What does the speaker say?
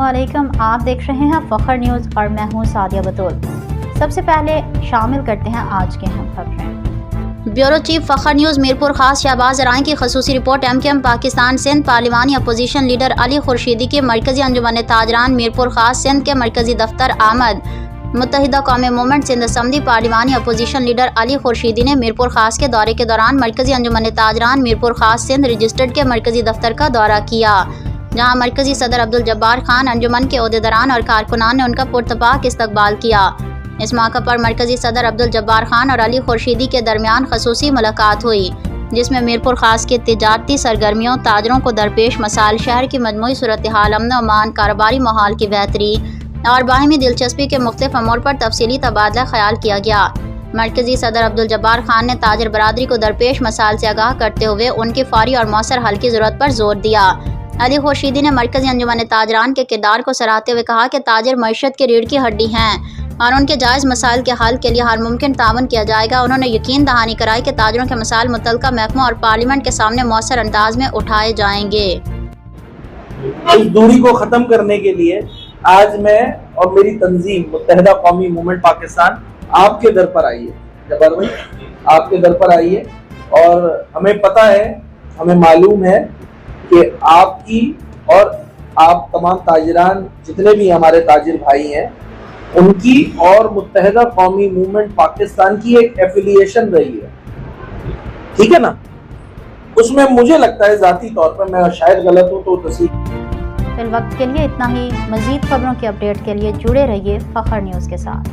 अस्सलामुअलैकुम, आप देख रहे हैं फखर न्यूज़ और मैं हूं सादिया बतूल। सबसे पहले शामिल करते हैं आज के अहम खबरें। Bureau chief Fakhar news Mirpur Khas Shahbaz Rai की खसूसी रिपोर्ट। MKM पाकिस्तान सिंध पार्लिमानी अपोजिशन लीडर अली खुर्शीदी के मरकजी अंजुमन ताजरान मीरपुर खास सिंध के मरकजी दफ्तर आमद। मुत्तहिदा कौमी मूवमेंट सिंध असम्बली पार्लिमानी अपोजिशन लीडर अली खुर्शीदी ने मीरपुर खास के दौरे के दौरान मरकजी अंजुमन ताजरान मीरपुर खास सिंध रजिस्टर्ड के मरकजी दफ्तर का दौरा किया, जहां मरकजी सदर अब्दुल जब्बार खान, अंजुमन के ओहदेदारान और कारकुनान ने उनका पुरतपाक इस्तकबाल किया। इस मौके पर मरकजी सदर अब्दुल जब्बार खान और अली खुर्शीदी के दरमियान खसूसी मुलाकात हुई, जिसमें मीरपुर खास के तिजारती सरगर्मियों, ताजरों को दरपेश मसाइल, शहर की मजमूई सूरत हाल, अमन व अमान, कारोबारी माहौल की बेहतरी और बाहिमी दिलचस्पी के मुख्तलिफ अमूर पर तफसीली तबादला ख्याल किया गया। मरकजी सदर अब्दुल जब्बार खान ने ताजर बरादरी को दरपेश मसाइल से आगाह करते हुए उनकी फौरी और मौसर हल की ज़रूरत पर जोर दिया। अली खुर्शीदी ने मरकजी अंजुमन ताजरान के किरदार को सराहते हुए कहा कि ताजर मईशत की रीढ़ की हड्डी हैं और उनके जायज़ मसाइल के हल के लिए हर मुमकिन तावन किया जाएगा। उन्होंने यकीन दहानी कराई कि ताजरों के मसाइल मुतल्लिका महकमा और पार्लियामेंट के सामने मौसर अंदाज में उठाए जाएंगे। इस दूरी को ख़त्म करने के लिए आज मैं और मेरी तंजीम मुत्तहिदा कौमी मूवमेंट पाकिस्तान आपके दर पर आई है। जब्बार भाई, आपके दर पर आई है और हमें पता है, हमें मालूम है कि आपकी और आप तमाम ताजरान जितने भी हमारे ताजिर भाई हैं उनकी और मुत्तहिदा कौमी मूवमेंट पाकिस्तान की एक एफिलिएशन रही है, ठीक है ना। उसमें मुझे लगता है ज़ाती तौर पर, मैं शायद गलत हूँ तो तस्दीक। फिल वक्त के लिए इतना ही। मज़ीद खबरों की अपडेट के लिए जुड़े रहिए फखर न्यूज़ के साथ।